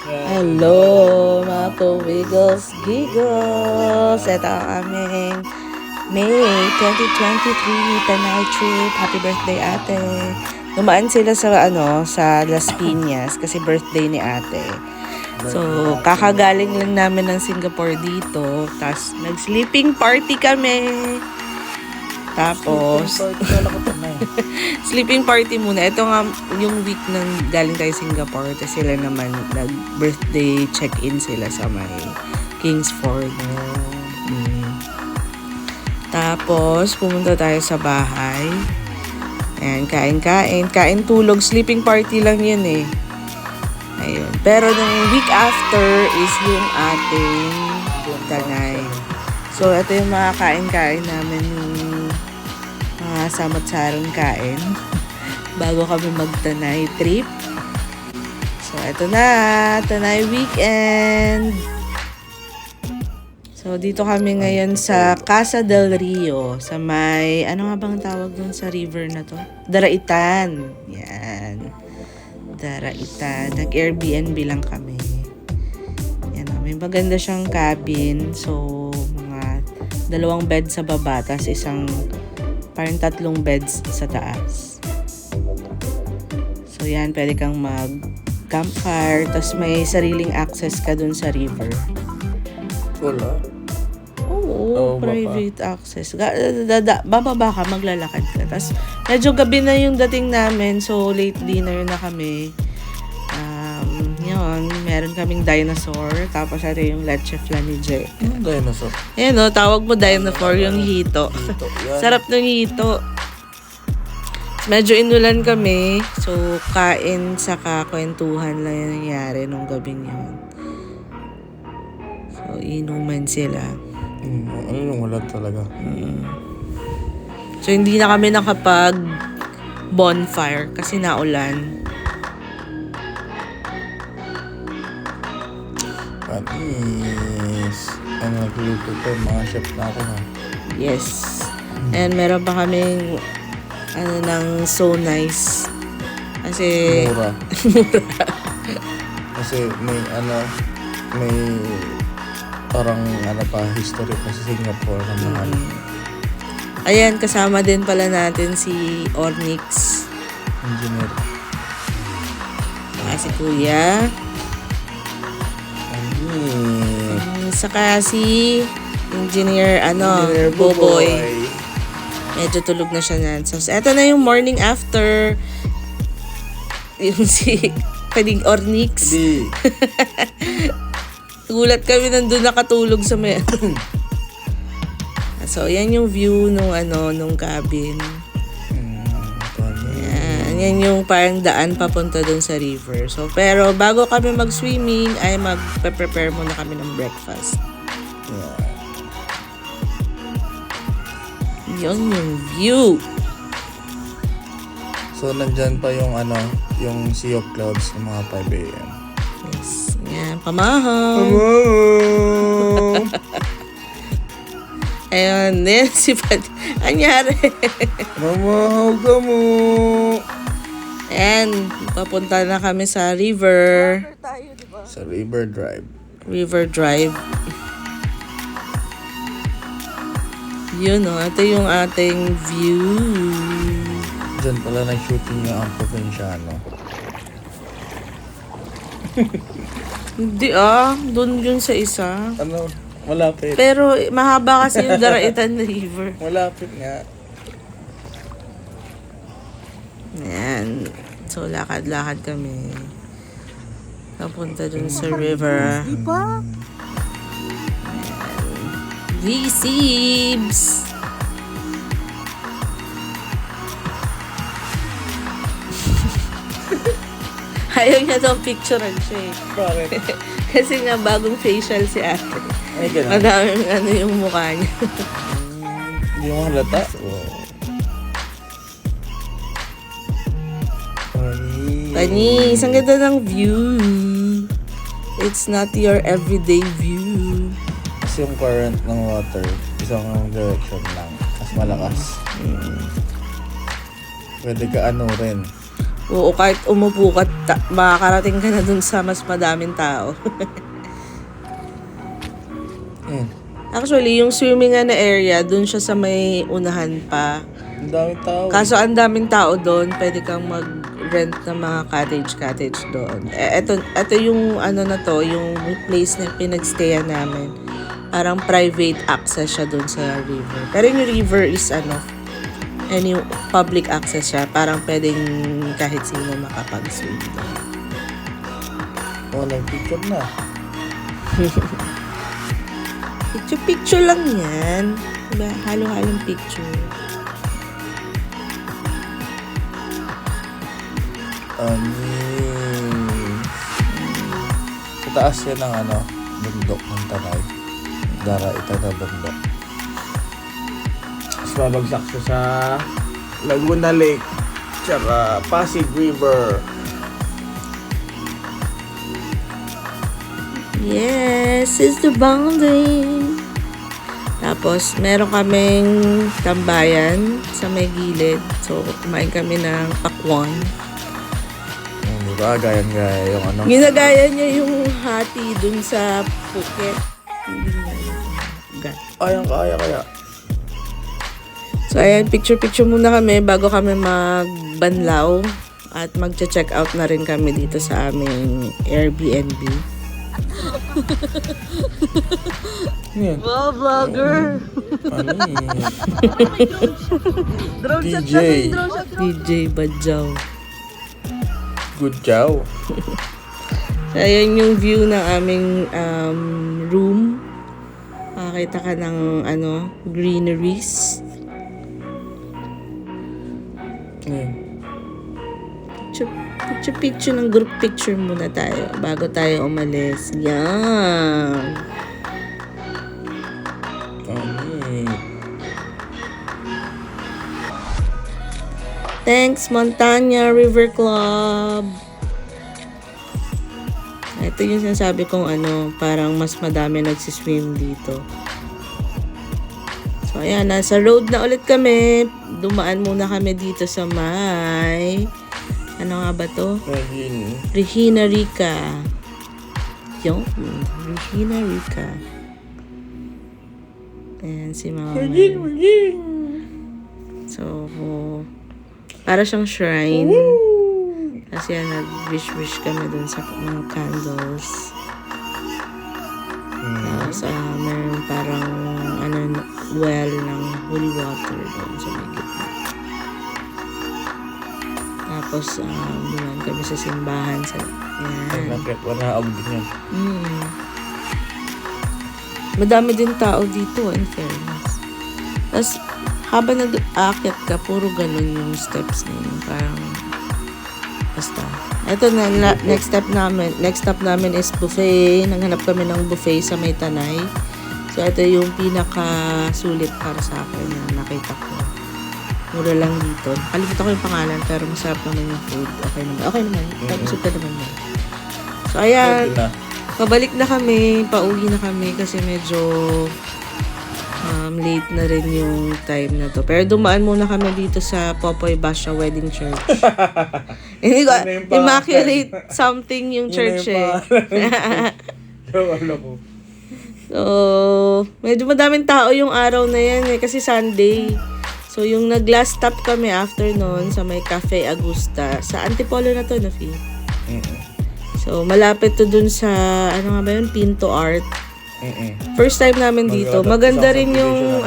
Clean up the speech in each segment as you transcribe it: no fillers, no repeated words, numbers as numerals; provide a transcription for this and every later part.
Hello mga ka-Wiggles Giggles! Ito ang aming May 2023 Tanay trip. Happy birthday ate! Dumaan sila sa Las Piñas kasi birthday ni ate. So, kakagaling lang namin ng Singapore dito. Tapos, nag-sleeping party kami. Tapos, sleeping party muna. Ito nga yung week nang galing tayo Singapore. Tapos sila naman nag-birthday check-in sila sa may Kingsford. Tapos, pumunta tayo sa bahay. Ayan, kain, tulog. Sleeping party lang yun eh. Ayun. Pero nung week after is yung ating Tanay. So, ito yung mga kain namin yung mga samot-sarong kain bago kami mag-Tanay trip. So, ito na, Tanay weekend. So, dito kami ngayon sa Casa del Rio, sa may, ano nga bang tawag dun sa river na to? Daraitan. Yan. Daraitan. Nag-Airbnb lang kami. Yan, may maganda siyang cabin. So, mga 2 bed sa baba, tas parang 3 beds sa taas. So, yan, pwede kang mag-campfire, tas may sariling access ka dun sa river. Wala. Oo, private access. Bababa ka, maglalakad ka. Tapos, medyo gabi na yung dating namin. So, late dinner na kami. Yun, meron kaming dinosaur. Tapos, ito yung leche flan ni Jay. Yung dinosaur. Ayan o, tawag mo dinosaur, yung hito. Sarap ng hito. Medyo inulan kami. So, kain saka kwentuhan lang yung nangyari nung gabing yun. So, inuman sila. Ano yung wala talaga? So, hindi na kami nakapag bonfire kasi naulan. Panis. Ano nagluto ko? Mga chef na ako na. Yes. And meron pa kaming ng so nice. Kasi Mura. Kasi may parang pa history pa sa Singapore na mahal. Ayan, kasama din pala natin si Ornix. Engineer. Si Kuya. Saka si Engineer Boboy. Medyo tulog na siya na. So, eto na yung morning after. Yung si Pwedeng Ornix. Hindi. Gulat kami nandun nakatulog sa may So, yan yung view nung cabin. Yan yung parang daan papunta dun sa river. So, pero bago kami mag-swimming, ay mag-prepare muna kami ng breakfast. Yun yung view. So, nandyan pa yung yung Sea of Clouds ng mga 5 a.m. Yes. Yan, pamahaw. Ayun, din si Pati. Anyari? Pamahaw ka mo. Ayan, papunta na kami sa river. Sa River Drive. River Drive. Yun ito yung ating view. Diyan pala nag-shooting niya ang Provinciano. Hindi doon yun sa isa. Malapit. Pero mahaba kasi yung Daraitan River. Malapit nga. Ayan. So, lakad-lakad kami. Napunta dun sa river. Ayan. Receives! Ayaw niya daw picturean siya eh. Bakit? Kasi nga bagong facial si ate. Ay, ganun. Madaming yung mukha niya. Hindi mo halata? Panis, ang ganda ng view. It's not your everyday view. Kasi yung current ng water, isang direction lang. Mas malakas. Pwede ka rin. Oo, kahit umupo ka, makakarating ka na dun sa mas madaming tao. Actually, yung swimming nga na area, dun siya sa may unahan pa. Ang daming tao. Kaso ang daming tao doon, pwede kang mag-rent ng mga cottage doon. Ito yung ano na to, yung place na pinagstayan namin. Parang private access siya doon sa river. Pero yung river is any public access siya. Parang pwedeng kahit sino makapag-swim doon. Nag-picture na. Picture lang yan. Diba? Halo-halong picture. Sa taas yan ng bundok ng Tanay. Ito na bundok. Tapos babagsak siya sa Laguna Lake. Tsaka Pasig River. Yes, it's the bounding. Tapos, meron kaming tambayan sa may gilid. So, kumain kami ng pakwan. Diba? Gaya yung Ginagaya niya yung hati dun sa Phuket. Hindi niya. Kaya. So, ayan, picture muna kami bago kami magbanlaw. At magcha-check out na rin kami dito sa aming Airbnb. Yan. Wow, vlogger! DJ. DJ Badjaw. Good job. So, ayan yung view ng aming room. Makakita ka ng greeneries. Picture ng group picture muna tayo bago tayo umalis. Yan. Thanks, Montana River Club. Ito yung sinasabi kong parang mas madami nagsiswim dito. So, ayan, nasa road na ulit kami. Dumaan muna kami dito sa may... Ano nga ba to? Regina Rica. Yung Regina Rica. Ayan, si Mama. So, para siyang shrine. Kasi nag-wish kami dun sa mga candles. Tapos, meron parang well ng holy water dun sa may gitna. Tapos, buwan kami sa simbahan. Yan. Wala din yan. Madami din tao dito, in fairness. Tapos, habang nag-aakyat ka, puro ganun yung steps niya. Parang, basta. Ito na, next stop namin is buffet. Naghanap kami ng buffet sa may Tanay. So, ito yung pinaka-sulit para sa akin na nakita ko. Mura lang dito. Kalimutan ko yung pangalan, pero masarap naman yung food. Okay naman. Busog ka naman yan. So, ayan. Pabalik na kami. Pauwi na kami kasi medyo late na rin yung time na to. Pero dumaan muna kami dito sa Popoy Basha Wedding Church. Hindi ko, immaculate something yung church So, medyo madaming tao yung araw na yan kasi Sunday. So, yung nag-last stop kami after nun sa may Cafe Augusta. Sa Antipolo na to, no, Fee? So, malapit to dun sa, Pinto Art. First time namin dito. Maganda rin yung,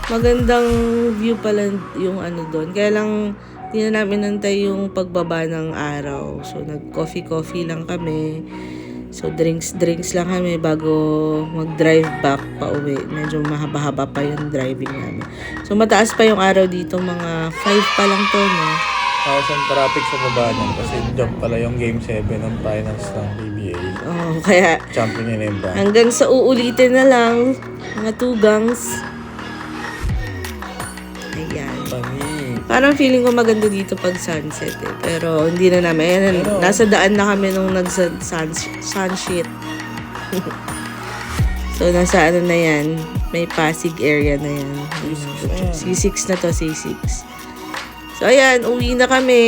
magandang view pala yung doon. Kaya lang, hindi na namin nantay yung pagbaba ng araw. So, nag-coffee lang kami. So, drinks lang kami bago mag-drive back pa uwi. Medyo mahaba-haba pa yung driving namin. So, mataas pa yung araw dito. Mga 5 pa lang to, no? Tapos ang traffic sa baba niyan kasi jump pala yung Game 7 ng finals ng PBA. Kaya champion yun yung brand. Hanggang sa uulitin na lang, mga tugangs. Ayan. Parang feeling ko maganda dito pag sunset Pero hindi na namin. Nasa daan na kami nung sunset. So, nasa na yan. May Pasig area na yan. C6 na to, C6. So, ayan, uwi na kami.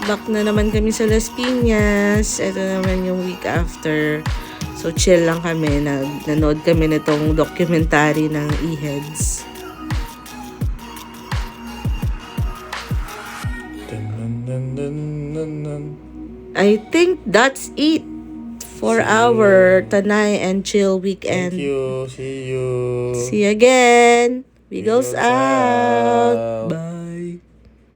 back na naman kami sa Las Piñas. Ito naman yung week after. So, chill lang kami. Nanood kami nitong documentary ng E-Heads. I think that's it for our Tanay and Chill weekend. Thank you. See you. See you again. We goes goes out. out. Bye.